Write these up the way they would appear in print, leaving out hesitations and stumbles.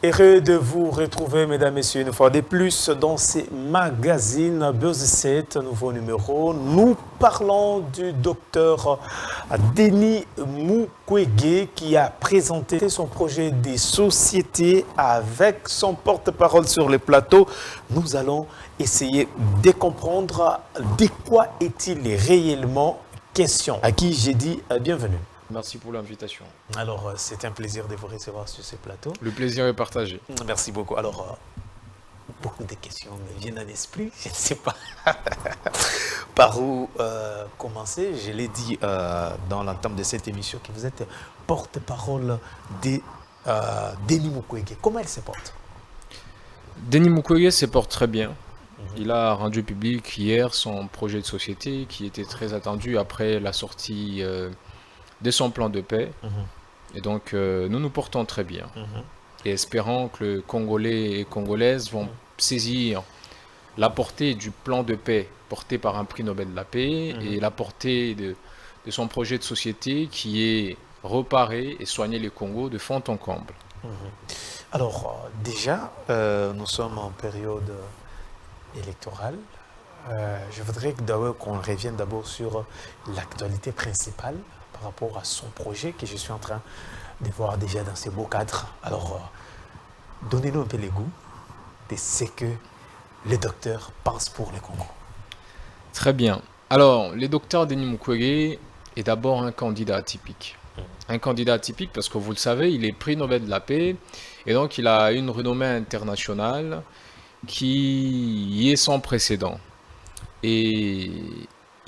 Heureux de vous retrouver, mesdames, messieurs, une fois de plus dans ces magazines Buzz 7, nouveau numéro. Nous parlons du docteur Denis Mukwege qui a présenté son projet de société avec son porte-parole sur le plateau. Nous allons essayer de comprendre de quoi est-il réellement question. À qui j'ai dit bienvenue. Merci pour l'invitation. Alors, c'est un plaisir de vous recevoir sur ce plateau. Le plaisir est partagé. Merci beaucoup. Alors, beaucoup de questions me viennent à l'esprit. Je ne sais pas par où commencer. Je l'ai dit dans l'entame de cette émission que vous êtes porte-parole de Denis Mukwege. Comment elle se porte? Denis Mukwege se porte très bien. Il a rendu public hier son projet de société qui était très attendu après la sortie de son plan de paix. Et donc, nous nous portons très bien. Et espérons que les Congolais et Congolaises vont saisir la portée du plan de paix porté par un prix Nobel de la paix et la portée de son projet de société qui est reparer et soigner les Congos de fond en comble. Alors, déjà, nous sommes en période électorale. Je voudrais d'abord qu'on revienne d'abord sur l'actualité principale par rapport à son projet que je suis en train de voir déjà dans ces beaux cadres. Alors, donnez-nous un peu les goûts de ce que le docteur pense pour le Congo. Très bien. Alors, le docteur Denis Mukwege est d'abord un candidat atypique. Un candidat atypique parce que vous le savez, il est prix Nobel de la paix et donc il a une renommée internationale qui est sans précédent. Et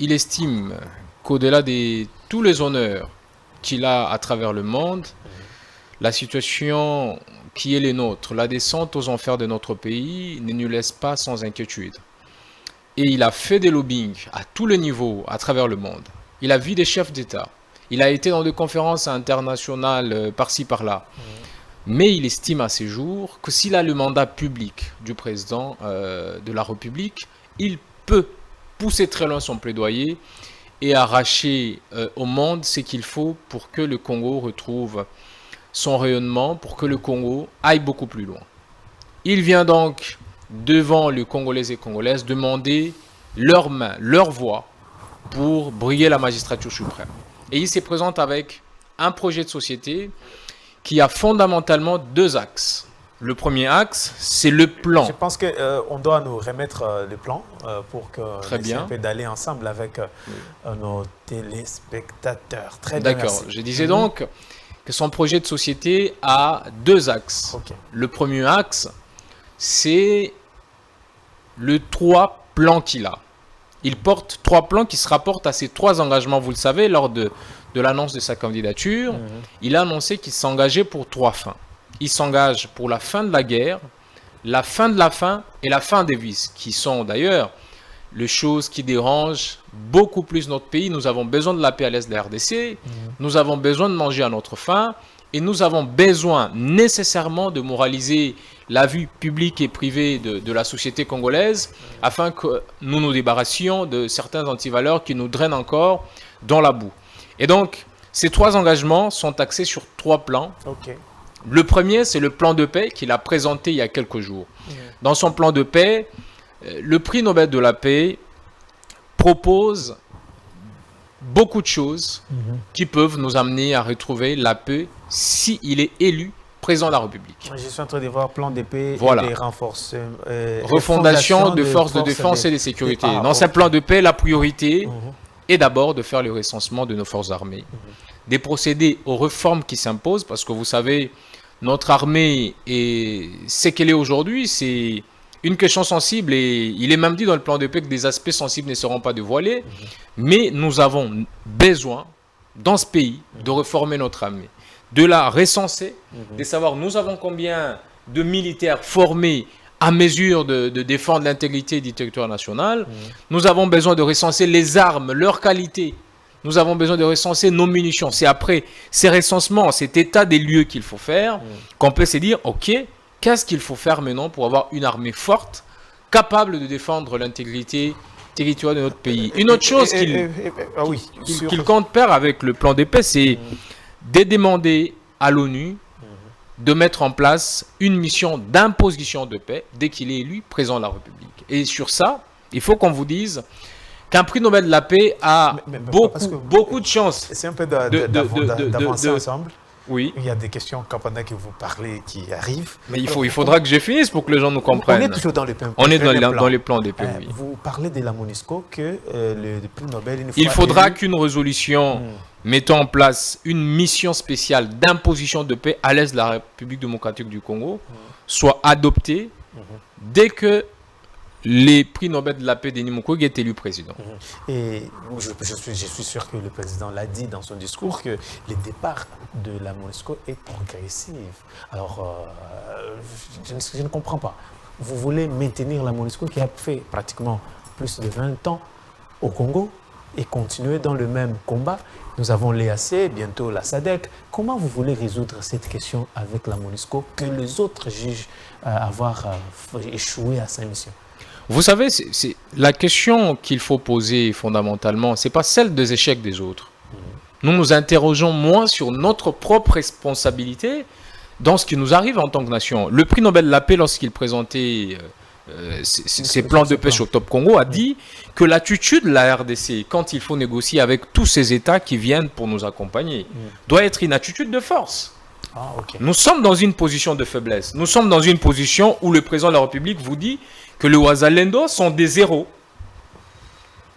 il estime qu'au-delà de tous les honneurs qu'il a à travers le monde, la situation qui est les nôtres, la descente aux enfers de notre pays, ne nous laisse pas sans inquiétude. Et il a fait des lobbying à tous les niveaux à travers le monde. Il a vu des chefs d'État. Il a été dans des conférences internationales par-ci par-là. Mais il estime à ces jours que s'il a le mandat public du président de la République, il peut pousser très loin son plaidoyer et arracher au monde ce qu'il faut pour que le Congo retrouve son rayonnement, pour que le Congo aille beaucoup plus loin. Il vient donc devant les Congolais et Congolaises demander leur main, leur voix pour briller la magistrature suprême. Et il se présente avec un projet de société qui a fondamentalement deux axes. Le premier axe, c'est le plan. Je pense qu'on doit nous remettre le plan pour que Très bien. essayer d'aller ensemble avec nos téléspectateurs. Très bien, D'accord. merci. Je disais donc que son projet de société a deux axes. Ok. Le premier axe, c'est le trois plans qu'il a. Il porte trois plans qui se rapportent à ses trois engagements. Vous le savez, lors de l'annonce de sa candidature, il a annoncé qu'il s'engageait pour trois fins. Il s'engage pour la fin de la guerre, la fin de la faim et la fin des vices, qui sont d'ailleurs les choses qui dérangent beaucoup plus notre pays. Nous avons besoin de la paix à l'est de la RDC, nous avons besoin de manger à notre faim, et nous avons besoin nécessairement de moraliser la vie publique et privée de la société congolaise, afin que nous nous débarrassions de certains antivaleurs qui nous drainent encore dans la boue. Et donc, ces trois engagements sont axés sur trois plans. Ok. Le premier, c'est le plan de paix qu'il a présenté il y a quelques jours. Dans son plan de paix, le prix Nobel de la paix propose beaucoup de choses qui peuvent nous amener à retrouver la paix s'il est élu président de la République. Je suis en train de voir plan de paix Voilà. et des renforcements. Refondation de forces de défense et de sécurité. Dans ce plan de paix, la priorité est d'abord de faire le recensement de nos forces armées, de procéder aux réformes qui s'imposent, parce que vous savez, notre armée, ce qu'elle est aujourd'hui, c'est une question sensible, et il est même dit dans le plan de paix que des aspects sensibles ne seront pas dévoilés, mais nous avons besoin, dans ce pays, de réformer notre armée, de la recenser, de savoir nous avons combien de militaires formés à mesure de défendre l'intégrité du territoire national. Nous avons besoin de recenser les armes, leur qualité. Nous avons besoin de recenser nos munitions. C'est après ces recensements, cet état des lieux qu'il faut faire, qu'on peut se dire, ok, qu'est-ce qu'il faut faire maintenant pour avoir une armée forte, capable de défendre l'intégrité territoriale de notre pays. Une autre chose qu'il compte faire avec le plan de paix, c'est de demander à l'ONU de mettre en place une mission d'imposition de paix dès qu'il est élu président de la République. Et sur ça, il faut qu'on vous dise qu'un prix Nobel de la paix a beaucoup de chances. C'est un peu d'avancer ensemble. Oui. Il y a des questions pendant que vous parlez qui arrivent. Mais il faudra que je finisse pour que les gens nous comprennent. On est toujours dans les plans. On est dans les plans des pays. Oui. Vous parlez de la MONUSCO que le prix Nobel... Il faudra qu'une résolution mettant en place une mission spéciale d'imposition de paix à l'est de la République démocratique du Congo soit adoptée dès que les prix Nobel de la paix Denis Mukwege est élu président. Et je suis sûr que le président l'a dit dans son discours que le départ de la MONUSCO est progressif. Alors, je ne comprends pas. Vous voulez maintenir la MONUSCO qui a fait pratiquement plus de 20 ans au Congo et continuer dans le même combat. Nous avons l'EAC, bientôt la SADC. Comment vous voulez résoudre cette question avec la MONUSCO que les autres jugent avoir échoué à sa mission? Vous savez, c'est la question qu'il faut poser fondamentalement, ce n'est pas celle des échecs des autres. Nous nous interrogeons moins sur notre propre responsabilité dans ce qui nous arrive en tant que nation. Le prix Nobel de la paix, lorsqu'il présentait ses plans de paix au Top Congo, a dit que l'attitude de la RDC, quand il faut négocier avec tous ces États qui viennent pour nous accompagner, doit être une attitude de force. Ah, okay. Nous sommes dans une position de faiblesse. Nous sommes dans une position où le président de la République vous dit que les Wazalendo sont des héros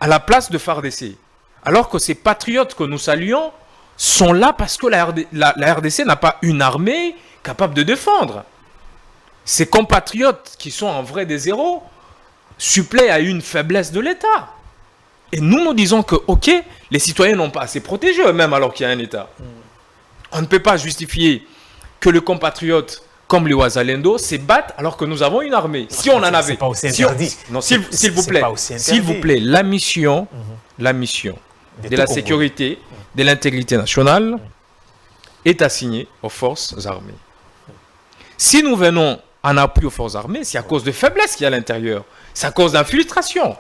à la place de FARDC. Alors que ces patriotes que nous saluons sont là parce que la RDC n'a pas une armée capable de défendre. Ces compatriotes qui sont en vrai des héros suppléent à une faiblesse de l'État. Et nous disons que, ok, les citoyens n'ont pas assez protégé eux-mêmes alors qu'il y a un État. On ne peut pas justifier que les compatriotes comme les Wazalendo se battent alors que nous avons une armée. Si on en avait... C'est pas aussi interdit. Non, s'il vous plaît, la mission de la sécurité, de l'intégrité nationale est assignée aux forces armées. Si nous venons en appui aux forces armées, c'est à cause de faiblesse qu'il y a à l'intérieur. C'est à cause d'infiltration.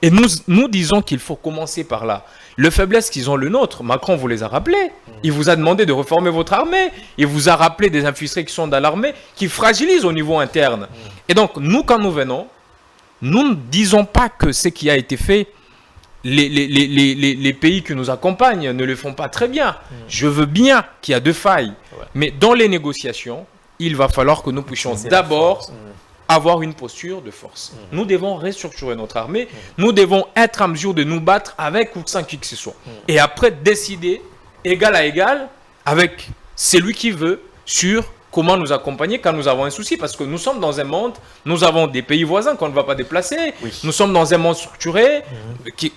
Et nous disons qu'il faut commencer par là. Les faiblesses qu'ils ont le nôtre, Macron vous les a rappelées. Il vous a demandé de reformer votre armée. Il vous a rappelé des infiltrés qui sont dans l'armée, qui fragilisent au niveau interne. Et donc, nous, quand nous venons, nous ne disons pas que ce qui a été fait, les pays qui nous accompagnent ne le font pas très bien. Je veux bien qu'il y a deux failles. Mais dans les négociations, il va falloir que nous puissions d'abord avoir une posture de force. Nous devons restructurer notre armée. Nous devons être en mesure de nous battre avec ou sans qui que ce soit. Et après, décider égal à égal avec celui qui veut sur comment nous accompagner quand nous avons un souci. Parce que nous sommes dans un monde, nous avons des pays voisins qu'on ne va pas déplacer. Nous sommes dans un monde structuré.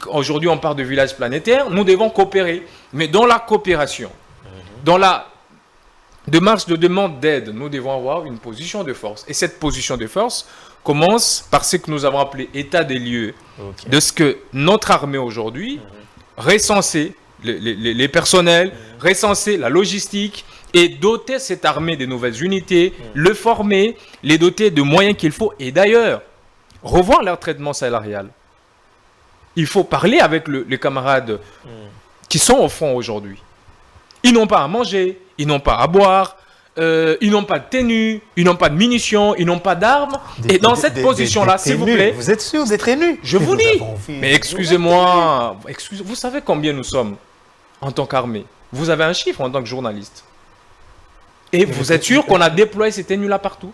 Aujourd'hui, on parle de village planétaire. Nous devons coopérer. Mais dans la coopération, dans la démarche de demande d'aide, nous devons avoir une position de force. Et cette position de force commence par ce que nous avons appelé état des lieux de ce que notre armée aujourd'hui, recenser les personnels, recenser la logistique et doter cette armée de nouvelles unités, le former, les doter de moyens qu'il faut. Et d'ailleurs, revoir leur traitement salarial. Il faut parler avec les camarades qui sont au front aujourd'hui. Ils n'ont pas à manger, ils n'ont pas à boire, ils n'ont pas de tenue, ils n'ont pas de munitions, ils n'ont pas d'armes. Et dans cette position-là, s'il vous plaît... Vous êtes sûr d'être nus? Je vous dis. Mais excusez-moi, vous savez combien nous sommes en tant qu'armée? Vous avez un chiffre en tant que journaliste. Et vous êtes sûr qu'on a déployé ces tenues-là partout?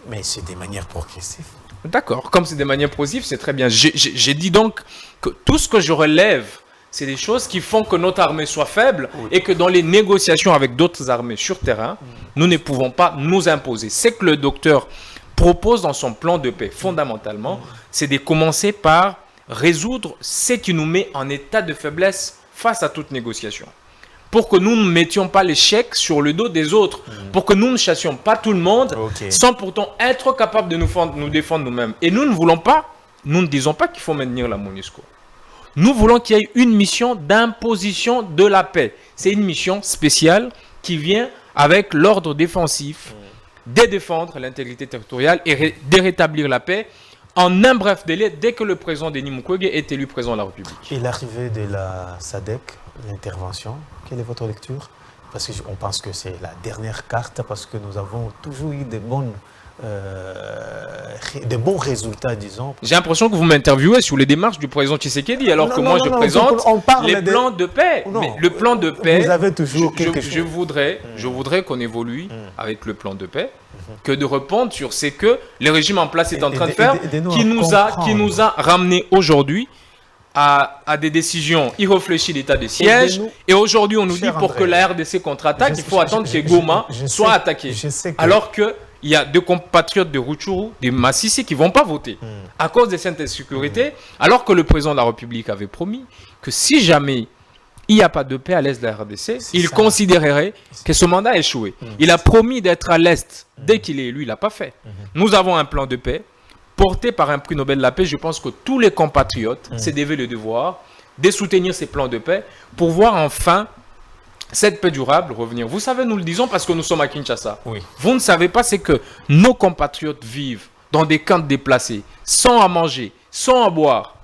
Mais c'est des manières progressives. D'accord, comme c'est des manières progressives, c'est très bien. J'ai dit donc que tout ce que je relève, c'est des choses qui font que notre armée soit faible et que dans les négociations avec d'autres armées sur terrain, nous ne pouvons pas nous imposer. C'est que le docteur propose dans son plan de paix, fondamentalement, c'est de commencer par résoudre ce qui nous met en état de faiblesse face à toute négociation. Pour que nous ne mettions pas l'échec sur le dos des autres, pour que nous ne chassions pas tout le monde, sans pourtant être capables de nous défendre nous-mêmes. Et nous ne voulons pas, nous ne disons pas qu'il faut maintenir la MONUSCO. Nous voulons qu'il y ait une mission d'imposition de la paix. C'est une mission spéciale qui vient avec l'ordre défensif de défendre l'intégrité territoriale et de rétablir la paix en un bref délai dès que le président Denis Mukwege est élu président de la République. Et l'arrivée de la SADC, l'intervention, quelle est votre lecture? parce qu'on pense que c'est la dernière carte, parce que nous avons toujours eu de bons résultats, disons. J'ai l'impression que vous m'interviewez sur les démarches du président Tshisekedi, alors que moi je présente les plans de paix. Mais le plan de paix, vous avez toujours quelque chose. Je voudrais qu'on évolue avec le plan de paix, que de répondre sur ce que le régime en place est en train de faire, qui nous a ramené aujourd'hui à des décisions irréfléchies d'état de siège. Et aujourd'hui, on nous dit pour que la RDC contre-attaque, il faut attendre que Goma soit attaqué. Alors qu'il y a deux compatriotes de Rutshuru, des Massissi, qui ne vont pas voter à cause de cette insécurité, alors que le président de la République avait promis que si jamais il n'y a pas de paix à l'est de la RDC, il considérerait que ce mandat a échoué. Il a promis d'être à l'est dès qu'il est élu, il ne l'a pas fait. Nous avons un plan de paix porté par un prix Nobel de la paix. Je pense que tous les compatriotes se devaient le devoir de soutenir ces plans de paix pour voir enfin cette paix durable revenir. Vous savez, nous le disons parce que nous sommes à Kinshasa. Oui. Vous ne savez pas, c'est que nos compatriotes vivent dans des camps déplacés, sans à manger, sans à boire.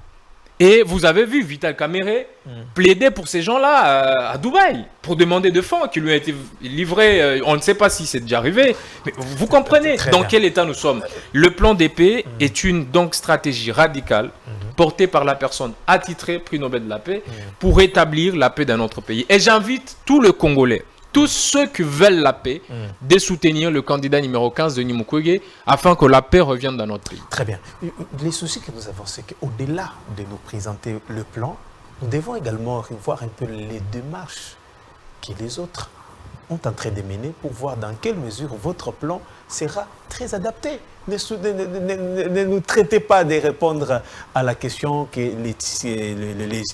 Et vous avez vu Vital Kamerhe plaider pour ces gens-là à Dubaï, pour demander de fonds qui lui ont été livrés. On ne sait pas si c'est déjà arrivé, mais vous comprenez dans quel état nous sommes. Le plan d'épée est une donc stratégie radicale portée par la personne attitrée, prix Nobel de la paix, pour rétablir la paix dans notre pays. Et j'invite tous les Congolais, tous ceux qui veulent la paix, de soutenir le candidat numéro 15, Denis Mukwege, afin que la paix revienne dans notre pays. Très bien. Les soucis que nous avons, c'est qu'au-delà de nous présenter le plan, nous devons également voir un peu les démarches que les autres ont en train de mener pour voir dans quelle mesure votre plan sera très adapté. Ne nous traitez pas de répondre à la question que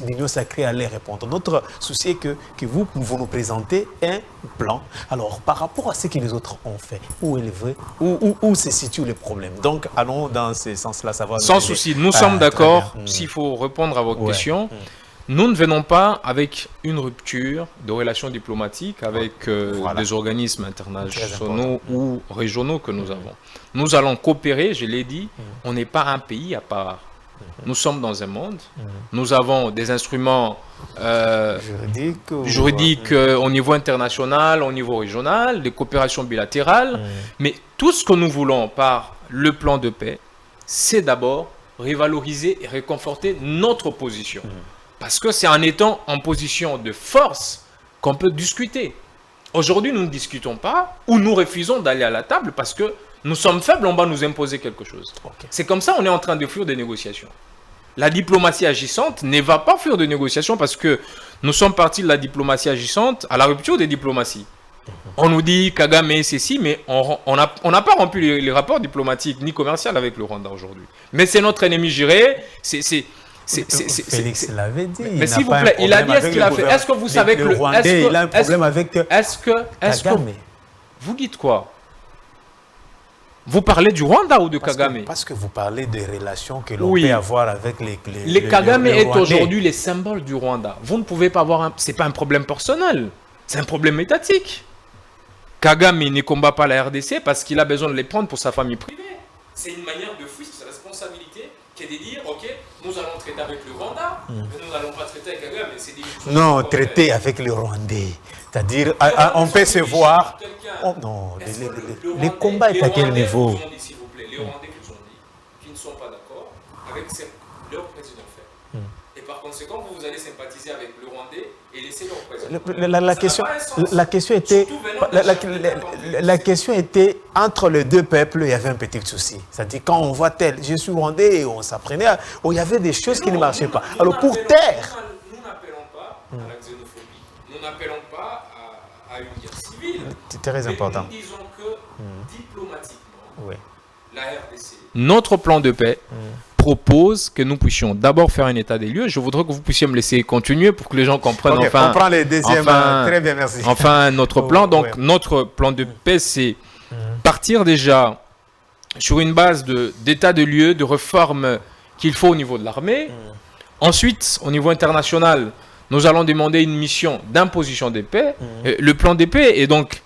l'Union sacrée allait répondre. Notre souci est que vous nous présentez un plan. Alors, par rapport à ce que les autres ont fait, où est le vrai, où se situe le problème? Donc, allons dans ce sens-là. Sans souci, nous sommes d'accord. S'il faut répondre à votre question, nous ne venons pas avec une rupture de relations diplomatiques avec des organismes internationaux ou régionaux que nous avons. Nous allons coopérer, je l'ai dit, on n'est pas un pays à part. Nous sommes dans un monde, nous avons des instruments juridiques au niveau international, au niveau régional, des coopérations bilatérales, mais tout ce que nous voulons par le plan de paix, c'est d'abord revaloriser et réconforter notre position. Parce que c'est en étant en position de force qu'on peut discuter. Aujourd'hui, nous ne discutons pas ou nous refusons d'aller à la table parce que nous sommes faibles, on va nous imposer quelque chose. C'est comme ça, on est en train de fuir des négociations. La diplomatie agissante ne va pas fuir de négociations parce que nous sommes partis de la diplomatie agissante à la rupture des diplomaties. On nous dit Kagame ceci, mais on n'a pas rompu les rapports diplomatiques ni commerciaux avec le Rwanda aujourd'hui. Mais c'est notre ennemi juré, Félix l'avait dit. Mais s'il vous plaît, il a dit, est-ce qu'il a fait? Est-ce que vous savez que le Rwandais, il a un problème avec Kagame. Vous dites quoi? Vous parlez du Rwanda ou de Kagame? Parce que vous parlez des relations que l'on peut avoir avec les Kagame est aujourd'hui le symbole du Rwanda. Vous ne pouvez pas avoir c'est pas un problème personnel, c'est un problème étatique. Kagame ne combat pas la RDC parce qu'il a besoin de les prendre pour sa famille privée. C'est une manière de fuir sa responsabilité qui est de dire, ok, nous allons traiter avec le Rwanda, mais nous n'allons pas traiter avec Kagame. Non, traiter avec le Rwandais. C'est-à-dire, on peut se voir. Non, les combats est à quel niveau? S'il vous plaît, les Rwandais vous ont dit qu'ils ne sont pas d'accord avec ce que leur président fait. Et par conséquent, vous allez sympathiser avec le Rwandais et laisser leur président. La question était, entre les deux peuples, il y avait un petit souci. C'est-à-dire, quand on voit tel, je suis Rwandais, on s'apprenait, il y avait des choses qui ne marchaient pas. Alors, pour taire... Nous n'appelons pas à la xénophobie. Nous n'appelons pas à une guerre civile. C'est très important. Nous disons que, diplomatiquement, la RDC, notre plan de paix, propose que nous puissions d'abord faire un état des lieux. Je voudrais que vous puissiez me laisser continuer pour que les gens comprennent on prend les deuxièmes. Très bien, merci. Enfin, notre plan. Donc, notre plan de paix, c'est partir déjà sur une base d'état de lieu, de réforme qu'il faut au niveau de l'armée. Ensuite, au niveau international, nous allons demander une mission d'imposition des paix. Le plan de paix est donc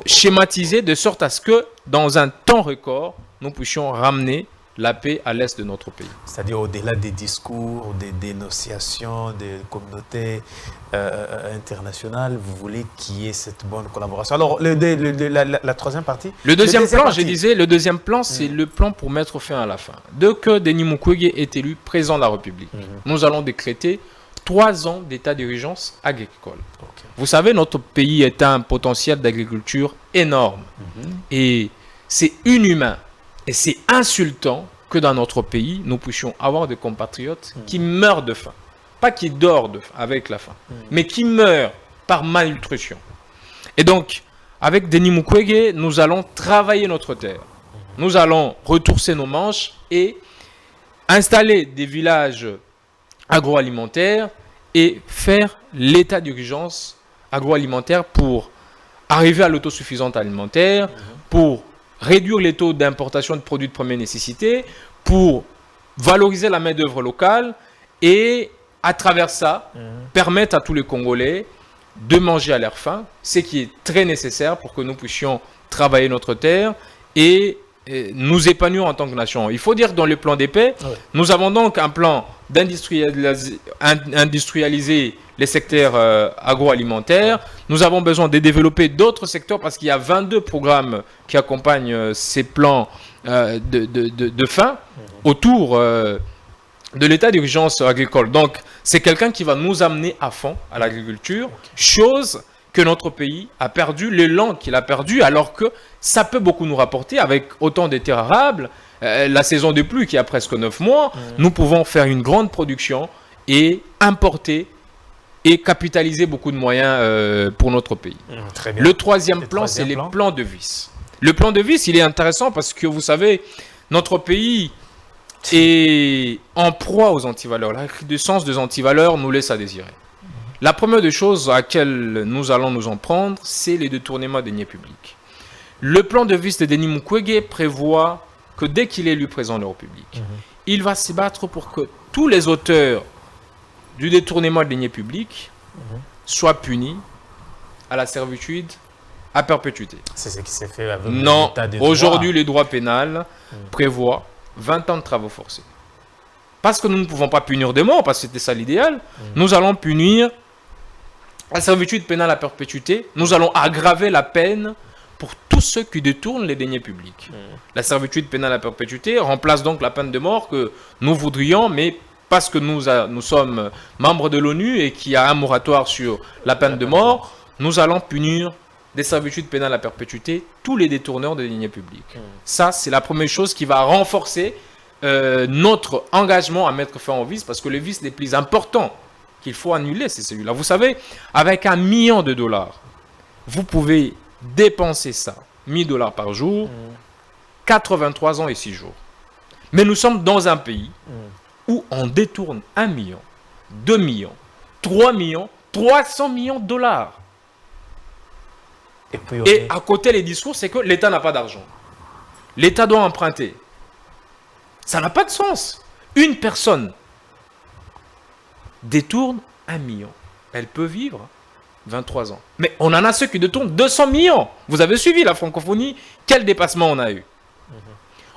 schématisé de sorte à ce que, dans un temps record, nous puissions ramener la paix à l'est de notre pays. C'est-à-dire au-delà des discours, des dénonciations, des communautés internationales, vous voulez qu'il y ait cette bonne collaboration. Alors, la troisième partie. Le deuxième plan, je disais, le deuxième plan, c'est le plan pour mettre fin à la faim. Dès que Denis Mukwege est élu président de la République, nous allons décréter 3 ans d'état d'urgence agricole. Okay. Vous savez, notre pays est un potentiel d'agriculture énorme. Et c'est inhumain et c'est insultant que dans notre pays, nous puissions avoir des compatriotes qui meurent de faim. Pas qui dorment avec la faim, mais qui meurent par malnutrition. Et donc, avec Denis Mukwege, nous allons travailler notre terre. Nous allons retrousser nos manches et installer des villages agroalimentaires et faire l'état d'urgence agroalimentaire pour arriver à l'autosuffisance alimentaire, pour réduire les taux d'importation de produits de première nécessité, pour valoriser la main-d'œuvre locale et à travers ça, permettre à tous les Congolais de manger à leur faim, ce qui est très nécessaire pour que nous puissions travailler notre terre et nous épanouir en tant que nation. Il faut dire que dans le plan des paix, nous avons donc un plan d'industrialiser les secteurs agroalimentaires. Nous avons besoin de développer d'autres secteurs parce qu'il y a 22 programmes qui accompagnent ces plans de faim autour de l'état d'urgence agricole. Donc, c'est quelqu'un qui va nous amener à fond à l'agriculture, chose que notre pays a perdu, l'élan qu'il a perdu, alors que ça peut beaucoup nous rapporter avec autant de terres arables, la saison des pluies qui a presque 9 mois, nous pouvons faire une grande production et importer et capitaliser beaucoup de moyens pour notre pays. Très bien. Le troisième plan, c'est les plans de vis. Le plan de vis, il est intéressant parce que vous savez, notre pays est en proie aux antivaleurs. La recrudescence des antivaleurs nous laisse à désirer. La première des choses à laquelle nous allons nous en prendre, c'est les détournements des deniers publics. Le plan de vis de Denis Mukwege prévoit que dès qu'il est élu président de la République, il va se battre pour que tous les auteurs du détournement des deniers publics soient punis à la servitude à perpétuité. C'est ce qui s'est fait avec non, l'état de aujourd'hui, le droit pénal prévoit 20 ans de travaux forcés. Parce que nous ne pouvons pas punir des morts, parce que c'était ça l'idéal, nous allons punir la servitude pénale à perpétuité, nous allons aggraver la peine pour tous ceux qui détournent les deniers publics. La servitude pénale à perpétuité remplace donc la peine de mort que nous voudrions, mais parce que nous sommes membres de l'ONU et qu'il y a un moratoire sur la peine de mort, nous allons punir des servitudes pénales à perpétuité tous les détourneurs de deniers publics. Ça, c'est la première chose qui va renforcer notre engagement à mettre fin au vice, parce que le vice les plus importants qu'il faut annuler, c'est celui-là. Vous savez, avec $1 million, vous pouvez dépenser ça, $1000 par jour, 83 ans et 6 jours. Mais nous sommes dans un pays où on détourne 1 million, 2 millions, 3 millions, 300 millions de dollars. Et à côté, les discours, c'est que l'État n'a pas d'argent. L'État doit emprunter. Ça n'a pas de sens. Une personne détourne 1 million. Elle peut vivre 23 ans. Mais on en a ceux qui détournent 200 millions. Vous avez suivi la francophonie. Quel dépassement on a eu?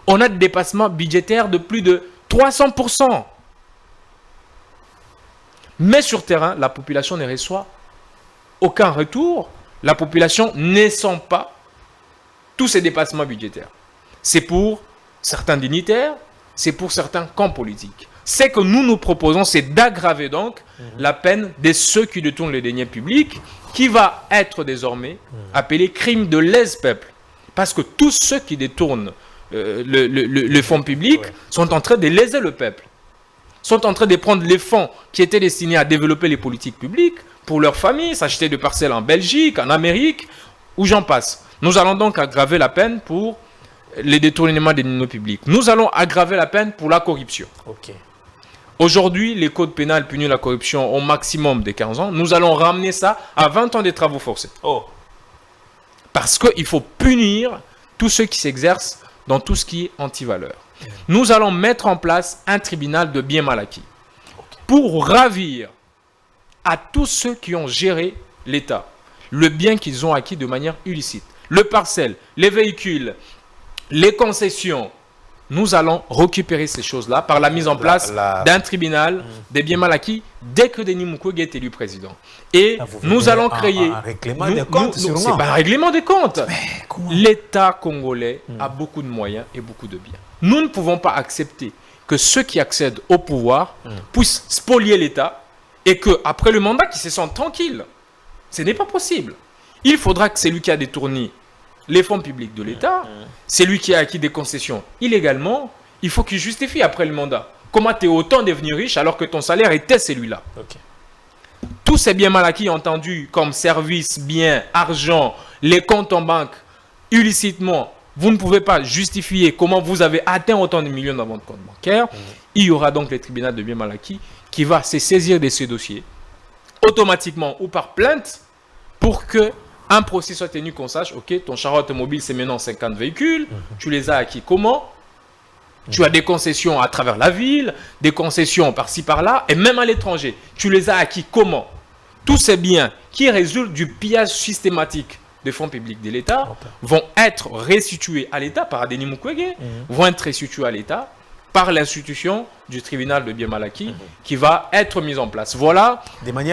On a des dépassements budgétaires de plus de 300%. Mais sur terrain, la population ne reçoit aucun retour. La population ne sent pas tous ces dépassements budgétaires. C'est pour certains dignitaires, c'est pour certains camps politiques. Ce que nous proposons, c'est d'aggraver donc la peine de ceux qui détournent les deniers publics, qui va être désormais appelé crime de lèse-peuple. Parce que tous ceux qui détournent le fonds public sont en train de léser le peuple. Sont en train de prendre les fonds qui étaient destinés à développer les politiques publiques pour leur famille, s'acheter des parcelles en Belgique, en Amérique, où j'en passe. Nous allons donc aggraver la peine pour les détournements des deniers publics. Nous allons aggraver la peine pour la corruption. Aujourd'hui, les codes pénals punissent la corruption au maximum de 15 ans. Nous allons ramener ça à 20 ans de travaux forcés. Parce qu'il faut punir tous ceux qui s'exercent dans tout ce qui est anti-valeur. Nous allons mettre en place un tribunal de biens mal acquis pour ravir à tous ceux qui ont géré l'État le bien qu'ils ont acquis de manière illicite. Le parcelle, les véhicules, les concessions, nous allons récupérer ces choses-là par la mise en place d'un tribunal des biens mal acquis dès que Denis Mukwege est élu président. Et nous allons créer... Un règlement des comptes, sûrement. C'est pas un règlement des comptes. L'État congolais a beaucoup de moyens et beaucoup de biens. Nous ne pouvons pas accepter que ceux qui accèdent au pouvoir puissent spolier l'État et qu'après le mandat, qu'ils se sentent tranquilles. Ce n'est pas possible. Il faudra que celui qui a détourné les fonds publics de l'État, c'est lui qui a acquis des concessions illégalement, il faut qu'il justifie après le mandat. Comment tu es autant devenu riche alors que ton salaire était celui-là? Tous ces biens mal acquis entendus comme services, biens, argent, les comptes en banque, illicitement, vous ne pouvez pas justifier comment vous avez atteint autant de millions dans votre compte bancaire. Il y aura donc le tribunal de biens mal acquis qui va se saisir de ces dossiers automatiquement ou par plainte pour que un procès soit tenu qu'on sache, ok, ton char automobile c'est maintenant 50 véhicules, tu les as acquis comment? Tu as des concessions à travers la ville, des concessions par-ci par-là, et même à l'étranger. Tu les as acquis comment? Tous ces biens qui résultent du pillage systématique des fonds publics de l'État vont être restitués à l'État par Denis Mukwege, vont être restitués à l'État par l'institution du tribunal de biens mal acquis qui va être mise en place. Voilà,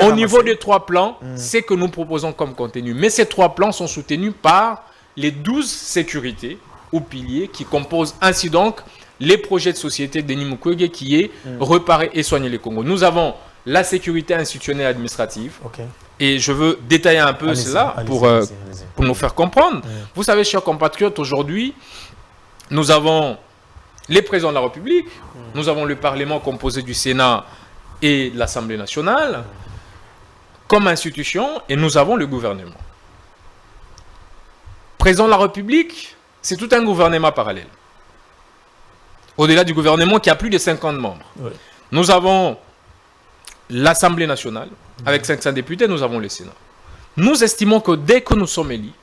au niveau des 3 plans, c'est que nous proposons comme contenu. Mais ces 3 plans sont soutenus par les 12 sécurités ou piliers qui composent ainsi donc les projets de société de Denis Mukwege qui est réparer et soigner les Congos. Nous avons la sécurité institutionnelle et administrative. Et je veux détailler un peu cela pour nous faire comprendre. Vous savez, chers compatriotes, aujourd'hui, nous avons les présidents de la République, nous avons le Parlement composé du Sénat et de l'Assemblée nationale comme institution, et nous avons le gouvernement. Président de la République, c'est tout un gouvernement parallèle. Au-delà du gouvernement qui a plus de 50 membres. Nous avons l'Assemblée nationale, avec 500 députés, nous avons le Sénat. Nous estimons que dès que nous sommes élus,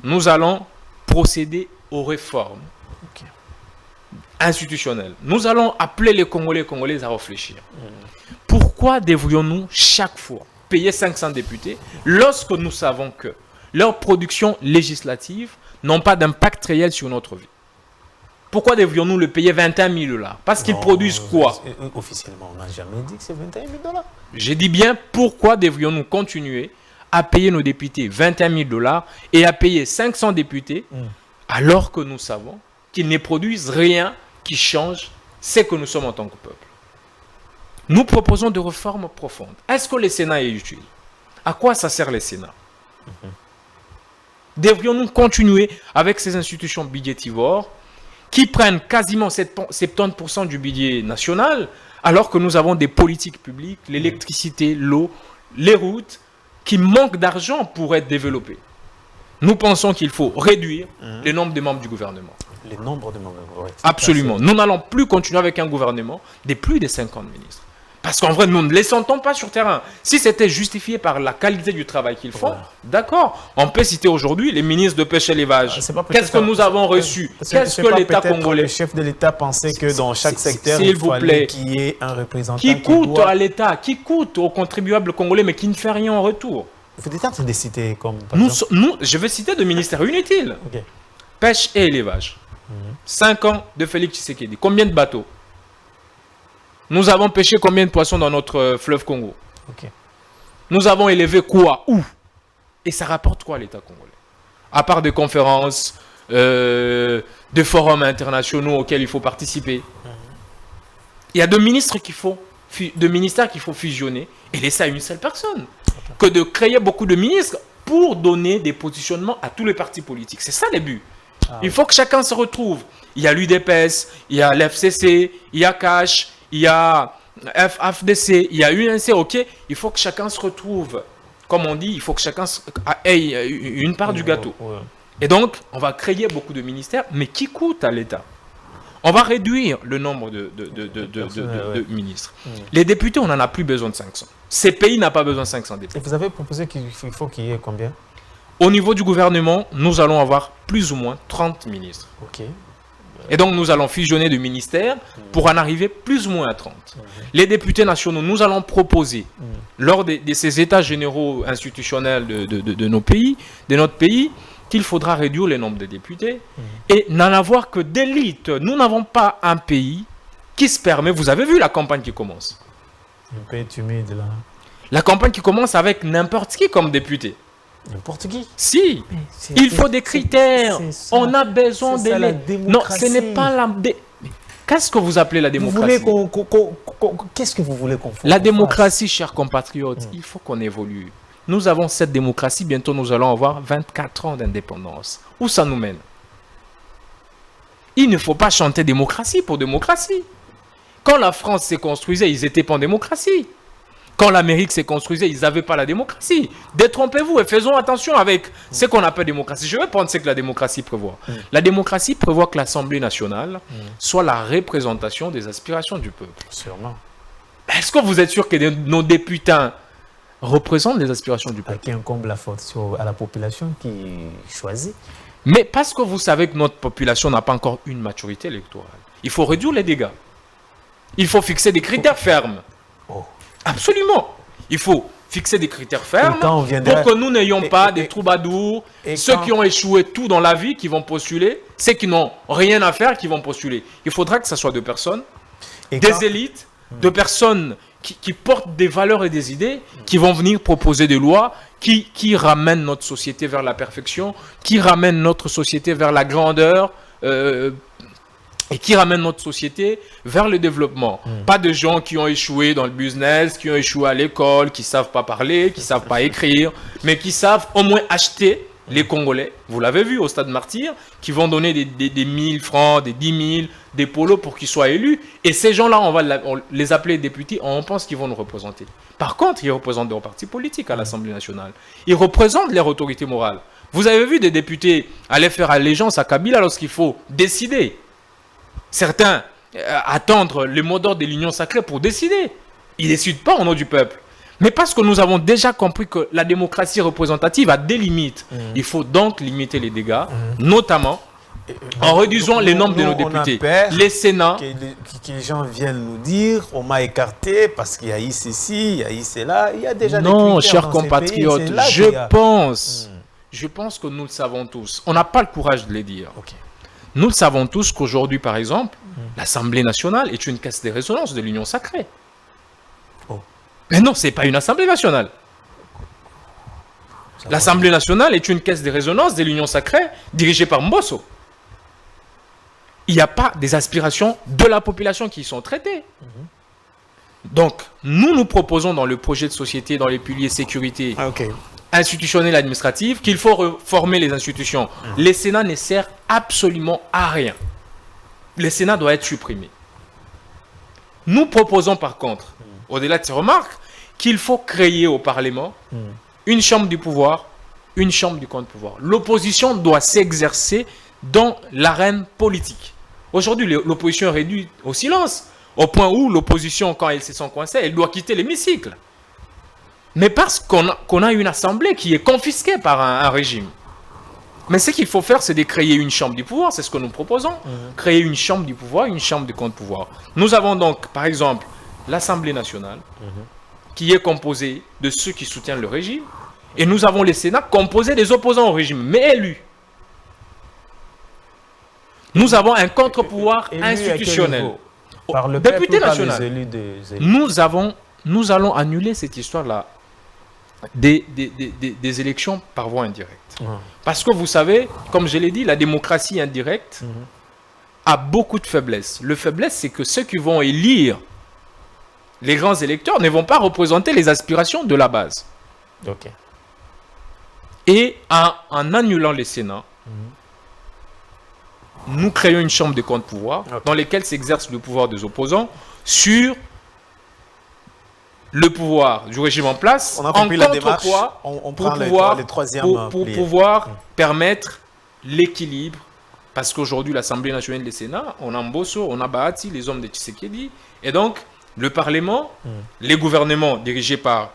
nous allons procéder aux réformes institutionnelles. Nous allons appeler les Congolais à réfléchir. Pourquoi devrions-nous chaque fois payer 500 députés lorsque nous savons que leurs productions législatives n'ont pas d'impact réel sur notre vie? Pourquoi devrions-nous le payer 21 000 $? Parce qu'ils produisent quoi? Officiellement, on n'a jamais dit que c'est 21 000 $. J'ai dit bien, pourquoi devrions-nous continuer à payer nos députés 21 000 $ et à payer 500 députés alors que nous savons qu'ils ne produisent rien qui change ce que nous sommes en tant que peuple? Nous proposons des réformes profondes. Est-ce que le Sénat est utile? À quoi ça sert le Sénat? Devrions-nous continuer avec ces institutions budgétivores qui prennent quasiment 70% du budget national, alors que nous avons des politiques publiques, l'électricité, l'eau, les routes, qui manquent d'argent pour être développées? Nous pensons qu'il faut réduire le nombre de membres du gouvernement. Le nombre de membres, oui. Absolument. Nous n'allons plus continuer avec un gouvernement de plus de 50 ministres. Parce qu'en vrai, nous ne les sentons pas sur terrain. Si c'était justifié par la qualité du travail qu'ils font, d'accord. On peut citer aujourd'hui les ministres de pêche et élevage. Qu'est-ce que nous avons reçu? Qu'est-ce que l'État congolais? Le chef de l'État pensait que dans chaque secteur, il fallait qu'il y ait un représentant qui coûte à l'État, qui coûte aux contribuables congolais, mais qui ne fait rien en retour. Vous êtes en train de citer comme... Je vais citer des ministères inutiles. Pêche et élevage. 5 ans de Félix Tshisekedi. Combien de bateaux? Nous avons pêché combien de poissons dans notre fleuve Congo? Nous avons élevé quoi? Où? Et ça rapporte quoi à l'État congolais? À part des conférences, des forums internationaux auxquels il faut participer. Il y a deux ministères qu'il faut fusionner et laisser à une seule personne. Que de créer beaucoup de ministres pour donner des positionnements à tous les partis politiques. C'est ça le but. Il faut que chacun se retrouve. Il y a l'UDPS, il y a l'FCC, il y a CASH, il y a FDC, il y a UNC, ok. Il faut que chacun se retrouve. Comme on dit, il faut que chacun ait une part du gâteau. Et donc, on va créer beaucoup de ministères, mais qui coûtent à l'État? On va réduire le nombre de ministres. Les députés, on n'en a plus besoin de 500. Ces pays n'ont pas besoin de 500 députés. Et vous avez proposé qu'il faut qu'il y ait combien? Au niveau du gouvernement, nous allons avoir plus ou moins 30 ministres. Et donc, nous allons fusionner de ministères pour en arriver plus ou moins à 30. Les députés nationaux, nous allons proposer, lors de ces états généraux institutionnels de notre pays, qu'il faudra réduire le nombre de députés et n'en avoir que d'élite. Nous n'avons pas un pays qui se permet, vous avez vu la campagne qui commence. Un peu timide là. La campagne qui commence avec n'importe qui comme député. N'importe qui. Si, il faut des critères. On a besoin d'élite. Non, ce n'est pas la... Qu'est-ce que vous appelez la démocratie? Qu'est-ce que vous voulez qu'on fasse? La démocratie, chers compatriotes, il faut qu'on évolue. Nous avons cette démocratie, bientôt nous allons avoir 24 ans d'indépendance. Où ça nous mène? Il ne faut pas chanter démocratie pour démocratie. Quand la France s'est construisée, ils n'étaient pas en démocratie. Quand l'Amérique s'est construisée, ils n'avaient pas la démocratie. Détrompez-vous et faisons attention avec ce qu'on appelle démocratie. Je vais prendre ce que la démocratie prévoit. La démocratie prévoit que l'Assemblée nationale soit la représentation des aspirations du peuple. Sûrement. Est-ce que vous êtes sûr que nos députés représentent les aspirations du peuple? Qui incombe la faute à la population qui choisit. Mais parce que vous savez que notre population n'a pas encore une maturité électorale, il faut réduire les dégâts. Il faut fixer des critères fermes. Oh. Absolument. Il faut fixer des critères fermes pour que nous n'ayons pas des troubadours, ceux qui ont échoué tout dans la vie qui vont postuler, ceux qui n'ont rien à faire qui vont postuler. Il faudra que ce soit des personnes, des élites, de personnes qui portent des valeurs et des idées, qui vont venir proposer des lois qui ramènent notre société vers la perfection, qui ramènent notre société vers la grandeur, et qui ramène notre société vers le développement. Pas de gens qui ont échoué dans le business, qui ont échoué à l'école, qui ne savent pas parler, qui ne savent pas écrire, mais qui savent au moins acheter les Congolais. Vous l'avez vu au Stade Martyr, qui vont donner des 1000 francs, des 10 000, des polos pour qu'ils soient élus. Et ces gens-là, on les appeler députés, on pense qu'ils vont nous représenter. Par contre, ils représentent des partis politiques à l'Assemblée nationale. Ils représentent leur autorité morale. Vous avez vu des députés aller faire allégeance à Kabila lorsqu'il faut décider. Certains attendent le mot d'ordre de l'union sacrée pour décider. Ils ne décident pas au nom du peuple. Mais parce que nous avons déjà compris que la démocratie représentative a des limites. Il faut donc limiter les dégâts, notamment en réduisant les nombres de nos députés. Les Sénats... Que les gens viennent nous dire, on m'a écarté parce qu'il y a eu ceci, il y a eu cela. Il y a déjà des non, chers compatriotes, je pense que nous le savons tous. On n'a pas le courage de les dire. Okay. Nous le savons tous qu'aujourd'hui, par exemple, l'Assemblée nationale est une caisse de résonance de l'Union sacrée. Oh. Mais non, ce n'est pas une Assemblée nationale. L'Assemblée nationale est une caisse de résonance de l'Union sacrée dirigée par Mbosso. Il n'y a pas des aspirations de la population qui y sont traitées. Donc, nous proposons dans le projet de société, dans les piliers sécurité, institutionnelle et administrative, qu'il faut reformer les institutions. Le Sénat ne sert absolument à rien. Le Sénat doit être supprimé. Nous proposons par contre, au-delà de ces remarques, qu'il faut créer au Parlement une chambre du pouvoir, une chambre du contre-pouvoir. L'opposition doit s'exercer dans l'arène politique. Aujourd'hui, l'opposition est réduite au silence, au point où l'opposition, quand elle se sent coincée, elle doit quitter l'hémicycle. Mais parce qu'on a une assemblée qui est confisquée par un régime. Mais ce qu'il faut faire, c'est de créer une chambre du pouvoir, c'est ce que nous proposons. Créer une chambre du pouvoir, une chambre du contre-pouvoir. Nous avons donc, par exemple, l'Assemblée nationale, qui est composée de ceux qui soutiennent le régime, et nous avons le Sénat composé des opposants au régime, mais élus. Nous avons un contre-pouvoir institutionnel. Par le député peuple, national. Par les élus des élus. Nous allons annuler cette histoire-là des élections par voie indirecte. Parce que vous savez, comme je l'ai dit, la démocratie indirecte a beaucoup de faiblesses. Le faiblesse, c'est que ceux qui vont élire les grands électeurs ne vont pas représenter les aspirations de la base. Okay. Et en annulant les Sénats, nous créons une chambre de contre-pouvoir dans laquelle s'exerce le pouvoir des opposants sur le pouvoir du régime en place, en contrepoids, pour pouvoir permettre l'équilibre. Parce qu'aujourd'hui, l'Assemblée nationale des Sénats, on a Mbosso, on a Bahati, les hommes de Tshisekedi, et donc le Parlement, les gouvernements dirigés par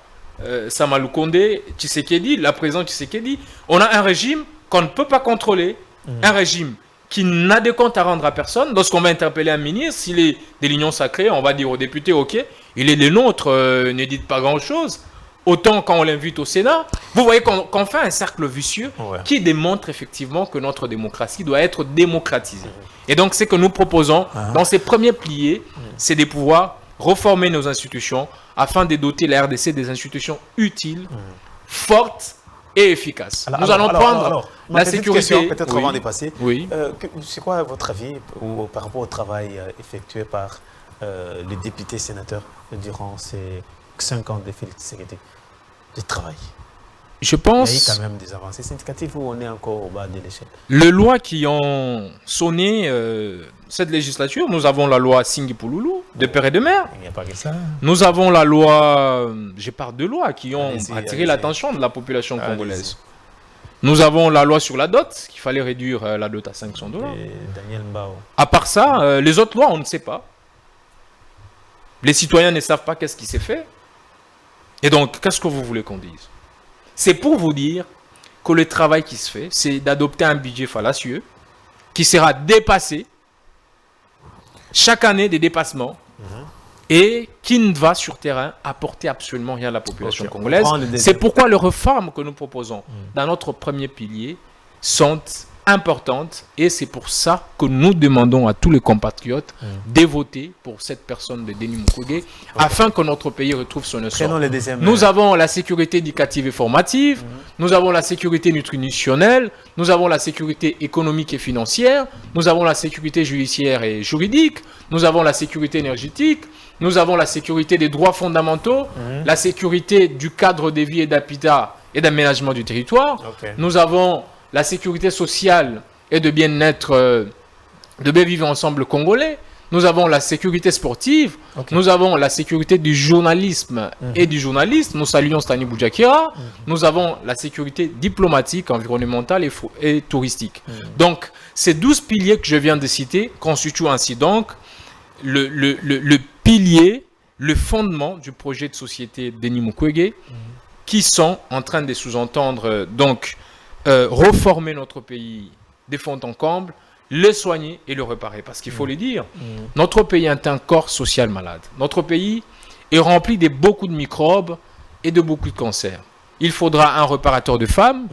Samalou Kondé, Tshisekedi, la présidente Tshisekedi, on a un régime qu'on ne peut pas contrôler, un régime qui n'a de compte à rendre à personne. Lorsqu'on va interpeller un ministre, s'il est de l'Union sacrée, on va dire aux députés, ok, il est des nôtres, ne dites pas grand-chose. autant quand on l'invite au Sénat. Vous voyez qu'on fait un cercle vicieux Ouais. qui démontre effectivement que notre démocratie doit être démocratisée. Et donc, ce que nous proposons dans ces premiers piliers, c'est de pouvoir reformer nos institutions afin de doter la RDC des institutions utiles, fortes et efficaces. Nous allons prendre ma la petite sécurité. question, peut-être Oui. avant de passer. Oui. C'est quoi votre avis par rapport au travail effectué par les députés sénateurs durant ces 5 ans de Félix Tshisekedi de travail? Je Il y a eu pense quand même des avancées significatives ou on est encore au bas de l'échelle? les lois qui ont sonné cette législature, nous avons la loi Singhi-Pouloulou, de père et de mère. Il n'y a pas que ça. Nous avons la loi, je parle de lois qui ont Allez-y, attiré allez-y. l'attention de la population congolaise. Allez-y. Nous avons la loi sur la dot, qu'il fallait réduire la dot à 500 $. Et Daniel Mbao. À part ça, les autres lois, on ne sait pas. Les citoyens ne savent pas qu'est-ce qui s'est fait. Et donc, qu'est-ce que vous voulez qu'on dise? C'est pour vous dire que le travail qui se fait, c'est d'adopter un budget fallacieux qui sera dépassé, chaque année des dépassements, et qui ne va sur terrain apporter absolument rien à la population Ok, on congolaise. prend le deuxième. C'est pourquoi les réformes que nous proposons dans notre premier pilier sont importantes, et c'est pour ça que nous demandons à tous les compatriotes de voter pour cette personne de Denis Mukwege afin que notre pays retrouve son essor. Prenons le deuxième. Nous avons la sécurité éducative et formative, nous avons la sécurité nutritionnelle, nous avons la sécurité économique et financière, nous avons la sécurité judiciaire et juridique, nous avons la sécurité énergétique, nous avons la sécurité des droits fondamentaux, la sécurité du cadre de vie et d'habitat et d'aménagement du territoire, Ok. nous avons la sécurité sociale et de bien-être, de bien vivre ensemble congolais. Nous avons la sécurité sportive, Ok. nous avons la sécurité du journalisme et du journaliste. Nous saluons Stani Boudiakira. Nous avons la sécurité diplomatique, environnementale et touristique. Donc, ces 12 piliers que je viens de citer constituent ainsi donc le pilier, le fondement du projet de société Denis Mukwege, qui sont en train de sous-entendre donc reformer notre pays de fond en comble, le soigner et le réparer. Parce qu'il faut le dire, notre pays est un corps social malade. Notre pays est rempli de beaucoup de microbes et de beaucoup de cancers. Il faudra un réparateur de femmes,